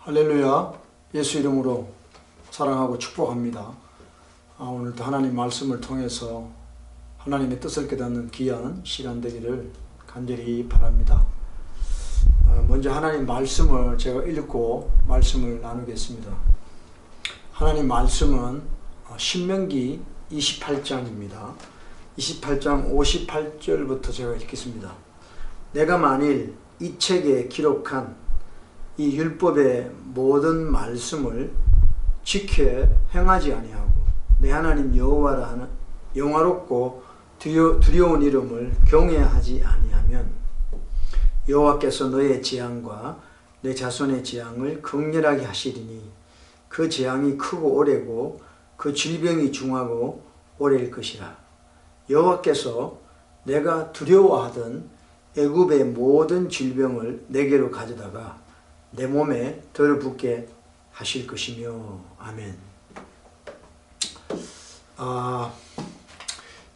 할렐루야. 예수 이름으로 사랑하고 축복합니다. 오늘도 하나님 말씀을 통해서 하나님의 뜻을 깨닫는 귀한 시간 되기를 간절히 바랍니다. 먼저 하나님 말씀을 제가 읽고 말씀을 나누겠습니다. 하나님 말씀은 신명기 28장입니다. 28장 58절부터 제가 읽겠습니다. 내가 만일 이 책에 기록한 이 율법의 모든 말씀을 지켜 행하지 아니하고 내 하나님 여호와라 하는 영화롭고 두려운 이름을 경외하지 아니하면 여호와께서 너의 재앙과 내 자손의 재앙을 극렬하게 하시리니 그 재앙이 크고 오래고 그 질병이 중하고 오래일 것이라. 여호와께서 내가 두려워하던 애굽의 모든 질병을 내게로 가져다가 내 몸에 들어붙게 하실 것이며. 아멘.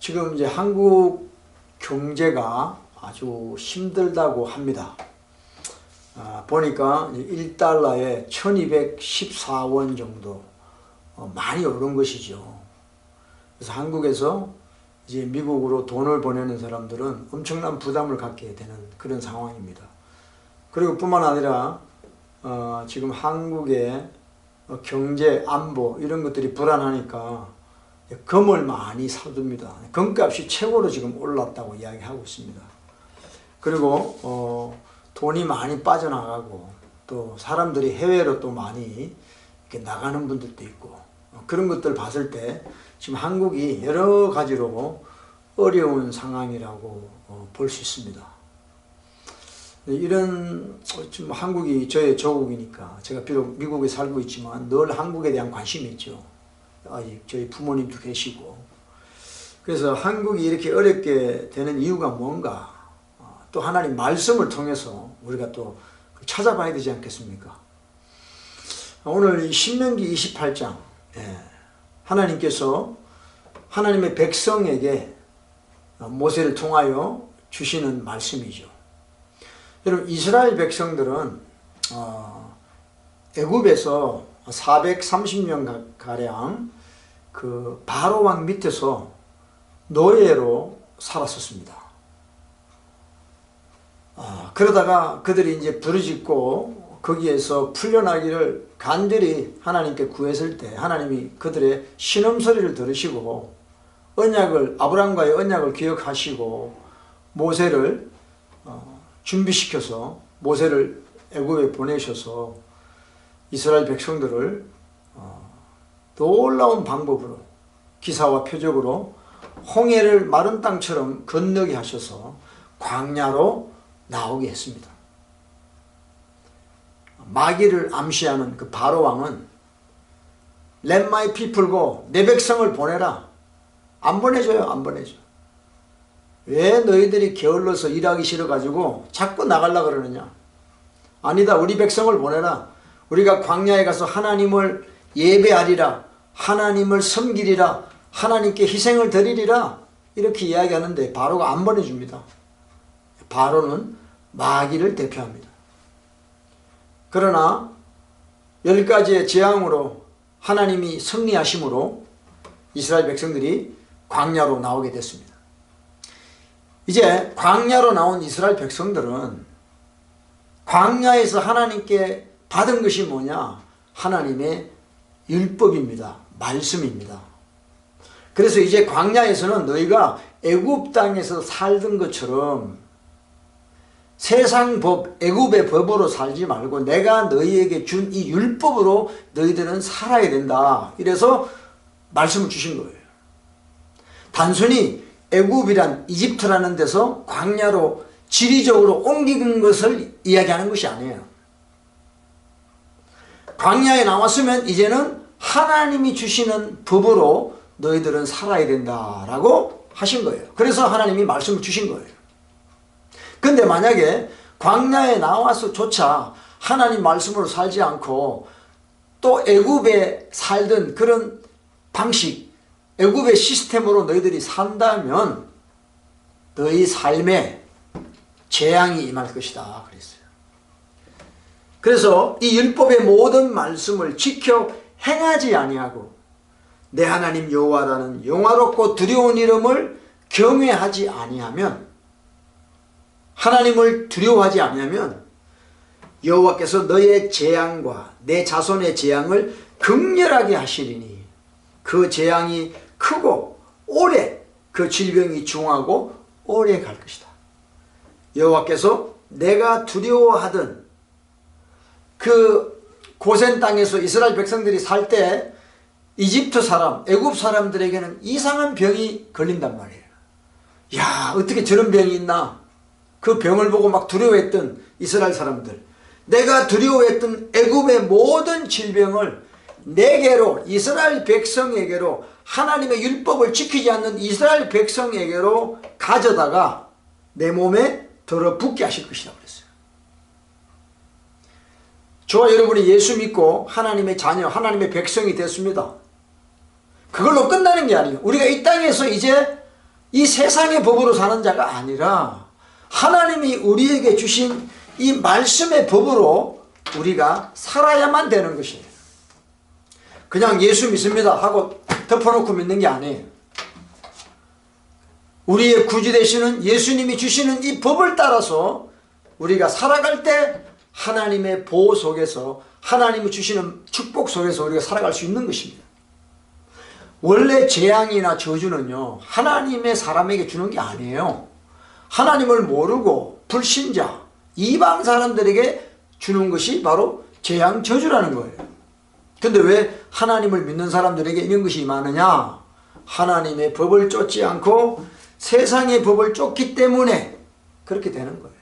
지금 이제 한국 경제가 아주 힘들다고 합니다. 보니까 1달러에 1214원 정도 많이 오른 것이죠. 그래서 한국에서 이제 미국으로 돈을 보내는 사람들은 엄청난 부담을 갖게 되는 그런 상황입니다. 그리고 뿐만 아니라 지금 한국의 경제, 안보 이런 것들이 불안하니까 금을 많이 사둡니다. 금값이 최고로 지금 올랐다고 이야기하고 있습니다. 그리고 돈이 많이 빠져나가고 또 사람들이 해외로 또 많이 이렇게 나가는 분들도 있고 그런 것들 봤을 때 지금 한국이 여러 가지로 어려운 상황이라고 볼 수 있습니다. 이런 지금 한국이 저의 조국이니까 제가 비록 미국에 살고 있지만 늘 한국에 대한 관심이 있죠. 아직 저희 부모님도 계시고. 그래서 한국이 이렇게 어렵게 되는 이유가 뭔가 또 하나님 말씀을 통해서 우리가 또 찾아봐야 되지 않겠습니까? 오늘 신명기 28장 하나님께서 하나님의 백성에게 모세를 통하여 주시는 말씀이죠. 여러분, 이스라엘 백성들은 애굽에서 430년 가량 그 바로 왕 밑에서 노예로 살았었습니다. 그러다가 그들이 이제 부르짖고 거기에서 풀려나기를 간절히 하나님께 구했을 때 하나님이 그들의 신음소리를 들으시고 아브라함과의 언약을 기억하시고 모세를 준비시켜서 모세를 애굽에 보내셔서 이스라엘 백성들을 놀라운 방법으로 기사와 표적으로 홍해를 마른 땅처럼 건너게 하셔서 광야로 나오게 했습니다. 마귀를 암시하는 그 바로 왕은 Let my people go, 내 백성을 보내라. 안 보내줘요. 안 보내줘. 왜 너희들이 게을러서 일하기 싫어가지고 자꾸 나가려고 그러느냐. 아니다. 우리 백성을 보내라. 우리가 광야에 가서 하나님을 예배하리라. 하나님을 섬기리라. 하나님께 희생을 드리리라. 이렇게 이야기하는데 바로가 안 보내줍니다. 바로는 마귀를 대표합니다. 그러나 10가지의 재앙으로 하나님이 승리하심으로 이스라엘 백성들이 광야로 나오게 됐습니다. 이제 광야로 나온 이스라엘 백성들은 광야에서 하나님께 받은 것이 뭐냐? 하나님의 율법입니다. 말씀입니다. 그래서 이제 광야에서는 너희가 애굽 땅에서 살던 것처럼 세상 법, 애굽의 법으로 살지 말고 내가 너희에게 준 이 율법으로 너희들은 살아야 된다. 이래서 말씀을 주신 거예요. 단순히 애굽이란 이집트라는 데서 광야로 지리적으로 옮긴 것을 이야기하는 것이 아니에요. 광야에 나왔으면 이제는 하나님이 주시는 법으로 너희들은 살아야 된다라고 하신 거예요. 그래서 하나님이 말씀을 주신 거예요. 근데 만약에 광야에 나와서조차 하나님 말씀으로 살지 않고 또 애굽에 살던 그런 방식, 애굽의 시스템으로 너희들이 산다면 너희 삶에 재앙이 임할 것이다 그랬어요. 그래서 이 율법의 모든 말씀을 지켜 행하지 아니하고 내 하나님 여호와라는 영화롭고 두려운 이름을 경외하지 아니하면, 하나님을 두려워하지 아니하면 여호와께서 너의 재앙과 내 자손의 재앙을 극렬하게 하시리니 그 재앙이 크고 오래, 그 질병이 중하고 오래 갈 것이다. 여호와께서 내가 두려워하던 그 고센 땅에서 이스라엘 백성들이 살 때 이집트 사람, 애굽 사람들에게는 이상한 병이 걸린단 말이에요. 야, 어떻게 저런 병이 있나? 그 병을 보고 막 두려워했던 이스라엘 사람들, 내가 두려워했던 애굽의 모든 질병을 내게로, 이스라엘 백성에게로, 하나님의 율법을 지키지 않는 이스라엘 백성에게로 가져다가 내 몸에 들어붙게 하실 것이다 그랬어요. 저와 여러분이 예수 믿고 하나님의 자녀, 하나님의 백성이 됐습니다. 그걸로 끝나는 게 아니에요. 우리가 이 땅에서 이제 이 세상의 법으로 사는 자가 아니라 하나님이 우리에게 주신 이 말씀의 법으로 우리가 살아야만 되는 것이에요. 그냥 예수 믿습니다 하고 덮어놓고 믿는 게 아니에요. 우리의 구주 되시는 예수님이 주시는 이 법을 따라서 우리가 살아갈 때 하나님의 보호 속에서, 하나님이 주시는 축복 속에서 우리가 살아갈 수 있는 것입니다. 원래 재앙이나 저주는요, 하나님의 사람에게 주는 게 아니에요. 하나님을 모르고 불신자, 이방 사람들에게 주는 것이 바로 재앙 저주라는 거예요. 근데 왜 하나님을 믿는 사람들에게 이런 것이 많으냐? 하나님의 법을 쫓지 않고 세상의 법을 쫓기 때문에 그렇게 되는 거예요.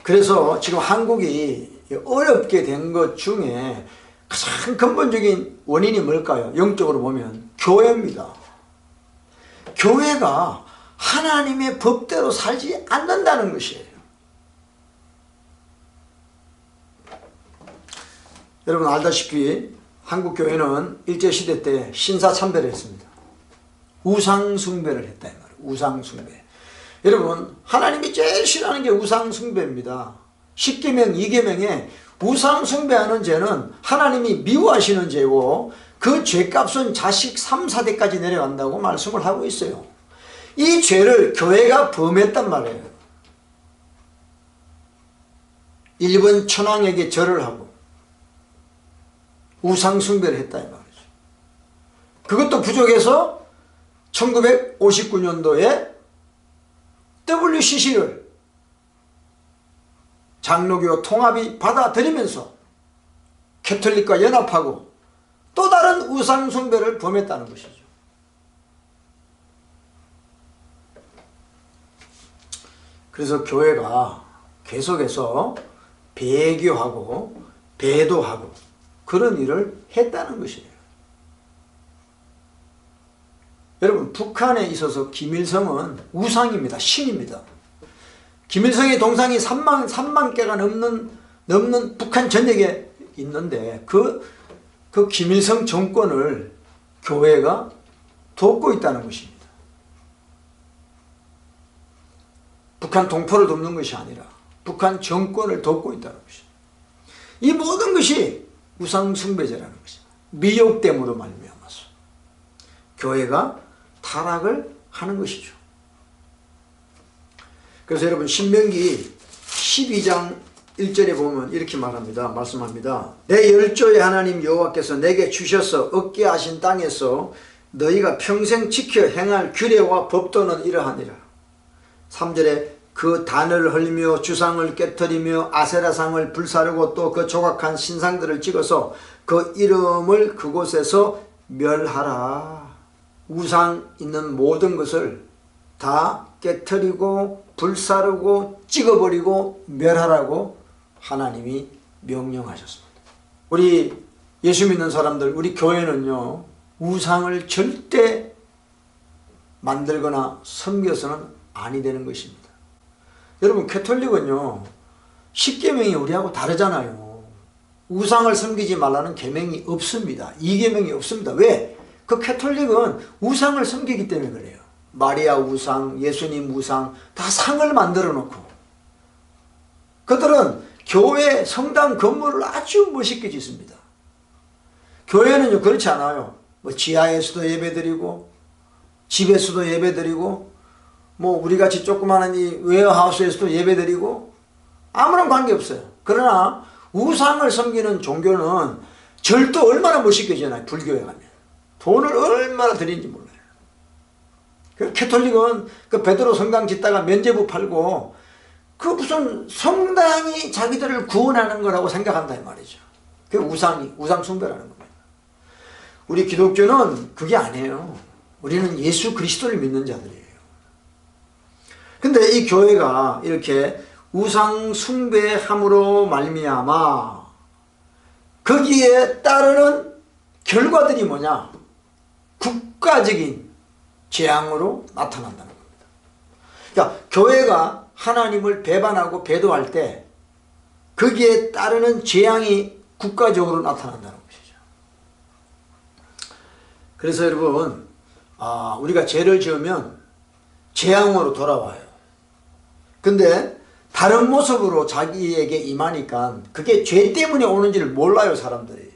그래서 지금 한국이 어렵게 된 것 중에 가장 근본적인 원인이 뭘까요? 영적으로 보면 교회입니다. 교회가 하나님의 법대로 살지 않는다는 것이에요. 여러분 알다시피 한국 교회는 일제시대 때 신사참배를 했습니다. 우상숭배를 했다 이 말이에요. 우상숭배. 여러분 하나님이 제일 싫어하는 게 우상숭배입니다. 10계명 2계명에 우상숭배하는 죄는 하나님이 미워하시는 죄고 그 죄값은 자식 3, 4대까지 내려간다고 말씀을 하고 있어요. 이 죄를 교회가 범했단 말이에요. 일본 천황에게 절을 하고 우상숭배를 했다 이 말이죠. 그것도 부족해서 1959년도에 WCC를 장로교 통합이 받아들이면서 캐톨릭과 연합하고 또 다른 우상숭배를 범했다는 것이죠. 그래서 교회가 계속해서 배교하고 배도하고 그런 일을 했다는 것이에요. 여러분 북한에 있어서 김일성은 우상입니다. 신입니다. 김일성의 동상이 3만 개가 넘는 북한 전역에 있는데 그 김일성 정권을 교회가 돕고 있다는 것입니다. 북한 동포를 돕는 것이 아니라 북한 정권을 돕고 있다는 것입니다. 이 모든 것이 우상숭배죄라는 것입니다. 미혹됨으로 말미암아서 교회가 타락을 하는 것이죠. 그래서 여러분 신명기 12장 1절에 보면 이렇게 말씀합니다. 내 열조의 하나님 여호와께서 내게 주셔서 얻게 하신 땅에서 너희가 평생 지켜 행할 규례와 법도는 이러하니라. 3절에 그 단을 헐며 주상을 깨뜨리며 아세라상을 불사르고 또 그 조각한 신상들을 찍어서 그 이름을 그곳에서 멸하라. 우상 있는 모든 것을 다 깨뜨리고 불사르고 찍어버리고 멸하라고 하나님이 명령하셨습니다. 우리 예수 믿는 사람들, 우리 교회는요 우상을 절대 만들거나 섬겨서는 아니 되는 것입니다. 여러분 캐톨릭은요 10계명이 우리하고 다르잖아요. 우상을 섬기지 말라는 계명이 없습니다. 2계명이 없습니다. 왜? 그 캐톨릭은 우상을 섬기기 때문에 그래요. 마리아 우상, 예수님 우상 다 상을 만들어 놓고 그들은 교회 성당 건물을 아주 멋있게 짓습니다. 교회는요 그렇지 않아요. 뭐 지하에서도 예배드리고 집에서도 예배드리고 뭐 우리같이 조그마한 이 웨어하우스에서도 예배드리고 아무런 관계없어요. 그러나 우상을 섬기는 종교는 절도 얼마나 멋있게 지나요. 불교에 가면 돈을 얼마나 드리는지 몰라요. 그 캐톨릭은 그 베드로 성당 짓다가 면제부 팔고 그 무슨 성당이 자기들을 구원하는 거라고 생각한다 이 말이죠. 그 우상 숭배라는 겁니다. 우리 기독교는 그게 아니에요. 우리는 예수 그리스도를 믿는 자들이에요. 근데 이 교회가 이렇게 우상 숭배함으로 말미암아 거기에 따르는 결과들이 뭐냐? 국가적인 재앙으로 나타난다는 겁니다. 그러니까 교회가 하나님을 배반하고 배도할 때 거기에 따르는 재앙이 국가적으로 나타난다는 것이죠. 그래서 여러분 우리가 죄를 지으면 재앙으로 돌아와요. 근데 다른 모습으로 자기에게 임하니까 그게 죄 때문에 오는지를 몰라요 사람들이.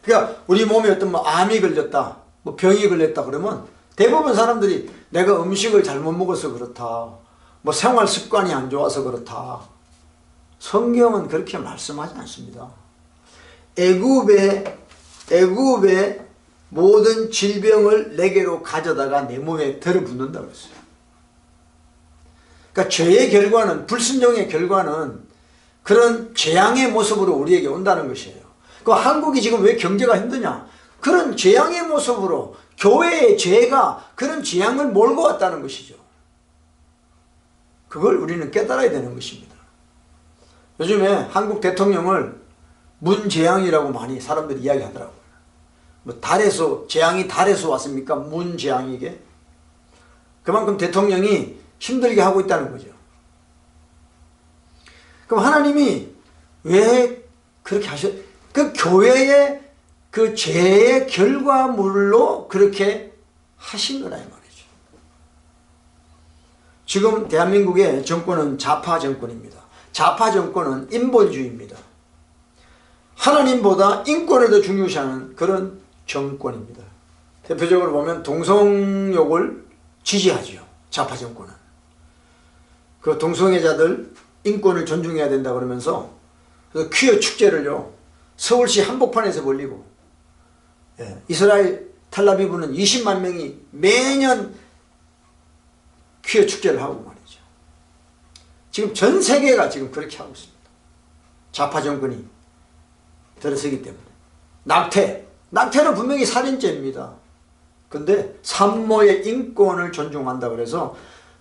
그러니까 우리 몸에 어떤 뭐 암이 걸렸다 뭐 병이 걸렸다 그러면 대부분 사람들이 내가 음식을 잘못 먹어서 그렇다 뭐 생활 습관이 안 좋아서 그렇다. 성경은 그렇게 말씀하지 않습니다. 애굽의 모든 질병을 내게로 가져다가 내 몸에 들어붓는다고 했어요. 그러니까 죄의 결과는 불순종의 결과는 그런 재앙의 모습으로 우리에게 온다는 것이에요. 그 한국이 지금 왜 경제가 힘드냐? 그런 재앙의 모습으로 교회의 죄가 그런 재앙을 몰고 왔다는 것이죠. 그걸 우리는 깨달아야 되는 것입니다. 요즘에 한국 대통령을 문재앙이라고 많이 사람들이 이야기하더라고요. 뭐 달에서 재앙이 달에서 왔습니까? 문재앙이게? 그만큼 대통령이 힘들게 하고 있다는 거죠. 그럼 하나님이 왜 그렇게 그 교회의 그 죄의 결과물로 그렇게 하신 거라 이 말이죠. 지금 대한민국의 정권은 좌파 정권입니다. 좌파 정권은 인본주의입니다. 하나님보다 인권을 더 중요시하는 그런 정권입니다. 대표적으로 보면 동성욕을 지지하죠. 좌파 정권은. 그 동성애자들 인권을 존중해야 된다 그러면서 그 퀴어 축제를요 서울시 한복판에서 벌리고 이스라엘 텔아비브는 20만 명이 매년 퀴어 축제를 하고 말이죠. 지금 전 세계가 지금 그렇게 하고 있습니다. 좌파 정권이 들어서기 때문에. 낙태는 분명히 살인죄입니다. 근데 산모의 인권을 존중한다 그래서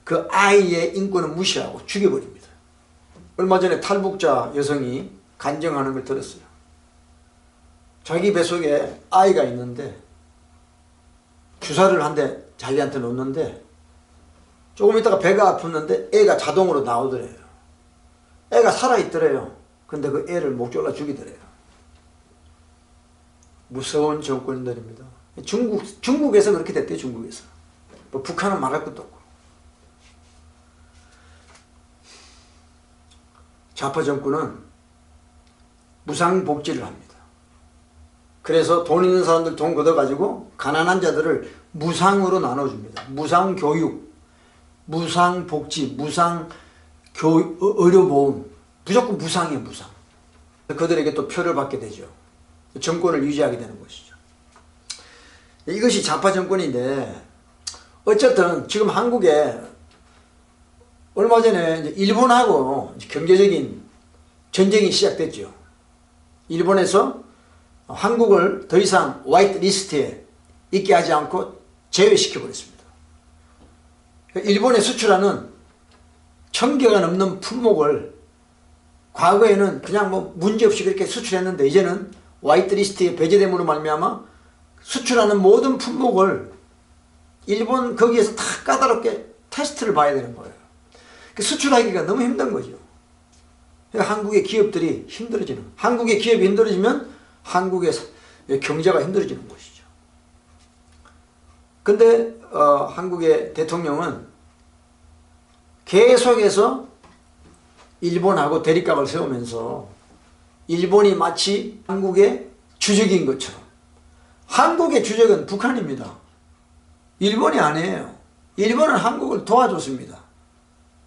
그 아이의 인권을 무시하고 죽여버립니다. 얼마 전에 탈북자 여성이 간증하는 걸 들었어요. 자기 뱃속에 아이가 있는데 주사를 한 대 자기한테 놓는데 조금 있다가 배가 아팠는데 애가 자동으로 나오더래요. 애가 살아있더래요. 근데 그 애를 목 졸라 죽이더래요. 무서운 정권들입니다. 중국에서 그렇게 됐대요. 중국에서. 뭐 북한은 말할 것도 없고. 좌파 정권은 무상복지를 합니다. 그래서 돈 있는 사람들 돈 걷어가지고 가난한 자들을 무상으로 나눠줍니다. 무상교육, 무상복지, 의료보험 무조건 무상이에요. 무상. 그들에게 또 표를 받게 되죠. 정권을 유지하게 되는 것이죠. 이것이 좌파 정권인데 어쨌든 지금 한국에 얼마 전에 이제 일본하고 경제적인 전쟁이 시작됐죠. 일본에서 한국을 더 이상 화이트 리스트에 있게 하지 않고 제외시켜 버렸습니다. 일본에 수출하는 1000개가 넘는 품목을 과거에는 그냥 뭐 문제없이 그렇게 수출했는데 이제는 화이트 리스트에 배제됨으로 말미암아 수출하는 모든 품목을 일본 거기에서 다 까다롭게 테스트를 봐야 되는 거예요. 수출하기가 너무 힘든 거죠. 그러니까 한국의 기업들이 힘들어지는, 한국의 기업이 힘들어지면 한국의 경제가 힘들어지는 것이죠. 근데 한국의 대통령은 계속해서 일본하고 대립각을 세우면서 일본이 마치 한국의 주적인 것처럼, 한국의 주적은 북한입니다. 일본이 아니에요. 일본은 한국을 도와줬습니다.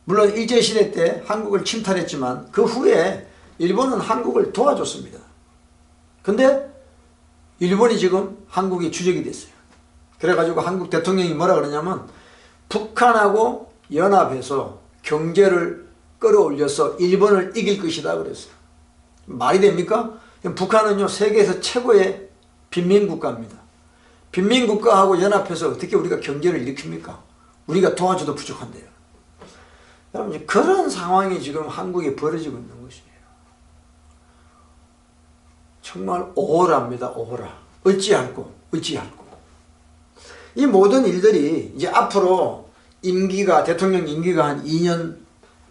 물론 일제시대 때 한국을 침탈했지만 그 후에 일본은 한국을 도와줬습니다. 근데 일본이 지금 한국의 주적이 됐어요. 그래가지고 한국 대통령이 뭐라 그러냐면 북한하고 연합해서 경제를 끌어올려서 일본을 이길 것이다 그랬어요. 말이 됩니까? 북한은요 세계에서 최고의 빈민국가입니다. 빈민국가하고 연합해서 어떻게 우리가 경제를 일으킵니까? 우리가 도와줘도 부족한데요. 여러분 그런 상황이 지금 한국에 벌어지고 있는 것이에요. 정말 오호라입니다. 오호라. 어찌할꼬 어찌할꼬. 이 모든 일들이 이제 앞으로 대통령 임기가 한 2년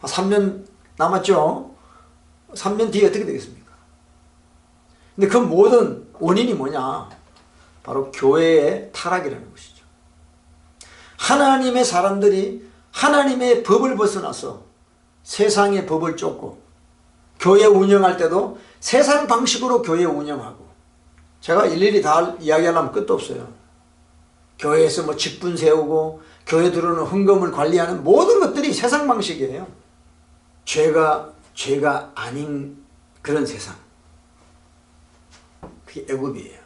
3년 남았죠. 3년 뒤에 어떻게 되겠습니까? 근데 그 모든 원인이 뭐냐? 바로 교회의 타락이라는 것이죠. 하나님의 사람들이 하나님의 법을 벗어나서 세상의 법을 쫓고 교회 운영할 때도 세상 방식으로 교회 운영하고, 제가 일일이 다 이야기하려면 끝도 없어요. 교회에서 뭐 직분 세우고 교회 들어오는 헌금을 관리하는 모든 것들이 세상 방식이에요. 죄가 아닌 그런 세상. 그게 애굽이에요.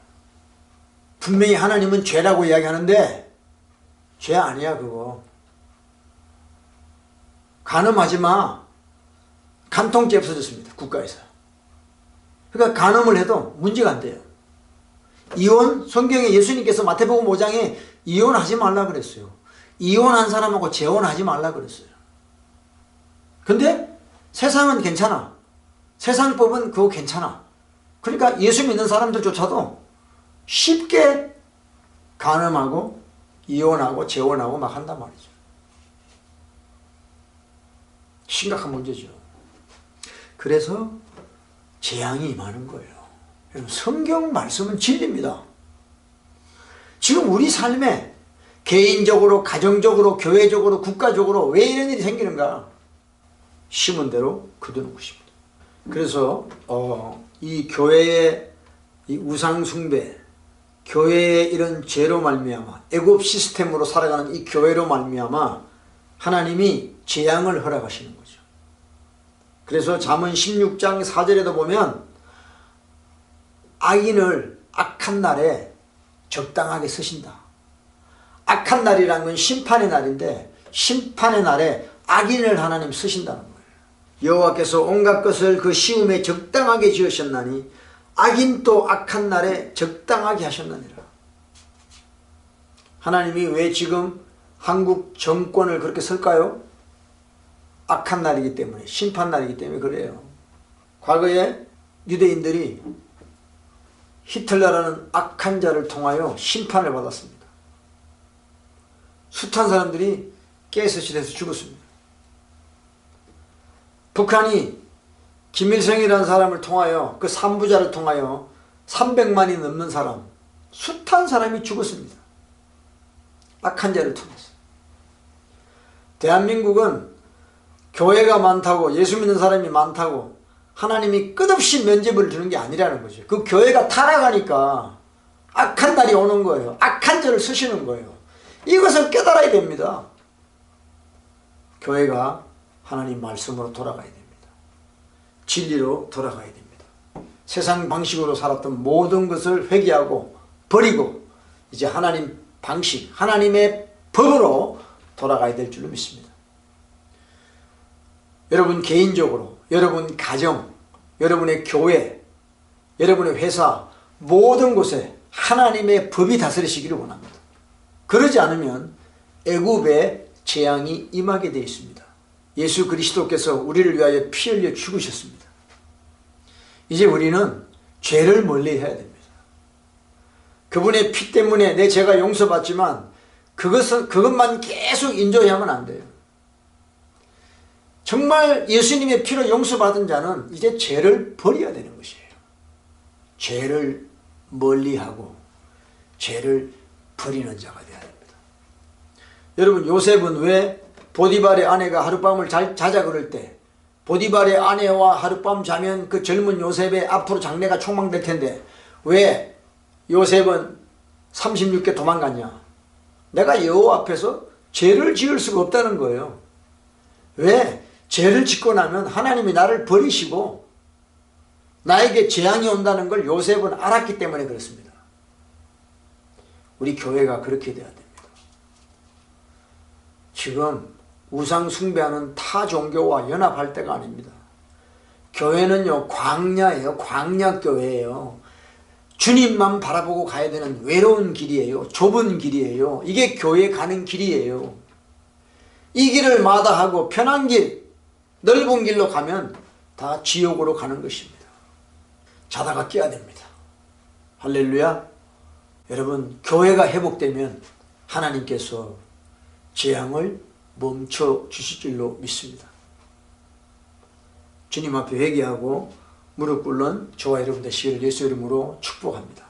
분명히 하나님은 죄라고 이야기하는데 죄 아니야 그거. 간음하지 마. 간통죄 없어졌습니다. 국가에서. 그러니까 간음을 해도 문제가 안 돼요. 이혼, 성경에 예수님께서 마태복음 5장에 이혼하지 말라 그랬어요. 이혼한 사람하고 재혼하지 말라 그랬어요. 근데 세상은 괜찮아. 세상법은 그거 괜찮아. 그러니까 예수 믿는 사람들조차도 쉽게 간음하고 이혼하고 재혼하고 막 한단 말이죠. 심각한 문제죠. 그래서 재앙이 임하는 거예요. 성경 말씀은 진리입니다. 지금 우리 삶에 개인적으로, 가정적으로, 교회적으로, 국가적으로 왜 이런 일이 생기는가? 심은 대로 거두는 것입니다. 그래서 이 교회의 이 우상 숭배, 교회의 이런 죄로 말미암아, 애굽 시스템으로 살아가는 이 교회로 말미암아 하나님이 재앙을 허락하시는 거죠. 그래서 잠언 16장 4절에도 보면 악인을 악한 날에 적당하게 쓰신다. 악한 날이라는 건 심판의 날인데 심판의 날에 악인을 하나님 쓰신다는 거예요. 여호와께서 온갖 것을 그 시음에 적당하게 지으셨나니 악인도 악한 날에 적당하게 하셨느니라. 하나님이 왜 지금 한국 정권을 그렇게 쓸까요? 악한 날이기 때문에, 심판 날이기 때문에 그래요. 과거에 유대인들이 히틀러라는 악한 자를 통하여 심판을 받았습니다. 숱한 사람들이 가스실에서 죽었습니다. 북한이 김일성이라는 사람을 통하여, 그 삼부자를 통하여 300만이 넘는 사람, 숱한 사람이 죽었습니다. 악한 자를 통해서. 대한민국은 교회가 많다고, 예수 믿는 사람이 많다고 하나님이 끝없이 면죄부를 주는 게 아니라는 거죠. 그 교회가 타락하니까 악한 날이 오는 거예요. 악한 죄를 쓰시는 거예요. 이것을 깨달아야 됩니다. 교회가 하나님 말씀으로 돌아가야 됩니다. 진리로 돌아가야 됩니다. 세상 방식으로 살았던 모든 것을 회개하고 버리고 이제 하나님 방식, 하나님의 법으로 돌아가야 될 줄로 믿습니다. 여러분 개인적으로, 여러분 가정, 여러분의 교회, 여러분의 회사, 모든 곳에 하나님의 법이 다스리시기를 원합니다. 그러지 않으면 애굽의 재앙이 임하게 되어 있습니다. 예수 그리스도께서 우리를 위하여 피 흘려 죽으셨습니다. 이제 우리는 죄를 멀리 해야 됩니다. 그분의 피 때문에 내 죄가 용서받지만 그것만 계속 인조하면 안 돼요. 정말 예수님의 피로 용서받은 자는 이제 죄를 버려야 되는 것이에요. 죄를 멀리하고 죄를 버리는 자가 되어야 됩니다. 여러분 요셉은 왜 보디발의 아내가 하룻밤을 자자 그럴 때 보디발의 아내와 하룻밤 자면 그 젊은 요셉의 앞으로 장래가 촉망될 텐데 왜 요셉은 36개 도망갔냐? 내가 여호와 앞에서 죄를 지을 수가 없다는 거예요. 왜? 죄를 짓고 나면 하나님이 나를 버리시고 나에게 재앙이 온다는 걸 요셉은 알았기 때문에 그렇습니다. 우리 교회가 그렇게 돼야 됩니다. 지금 우상 숭배하는 타 종교와 연합할 때가 아닙니다. 교회는요, 광야예요. 광야교회예요. 주님만 바라보고 가야 되는 외로운 길이에요. 좁은 길이에요. 이게 교회 가는 길이에요. 이 길을 마다하고 편한 길, 넓은 길로 가면 다 지옥으로 가는 것입니다. 자다가 깨야 됩니다. 할렐루야. 여러분, 교회가 회복되면 하나님께서 재앙을 멈춰 주실 줄로 믿습니다. 주님 앞에 회개하고 무릎 꿇는 저와 여러분 되시기를 예수 이름으로 축복합니다.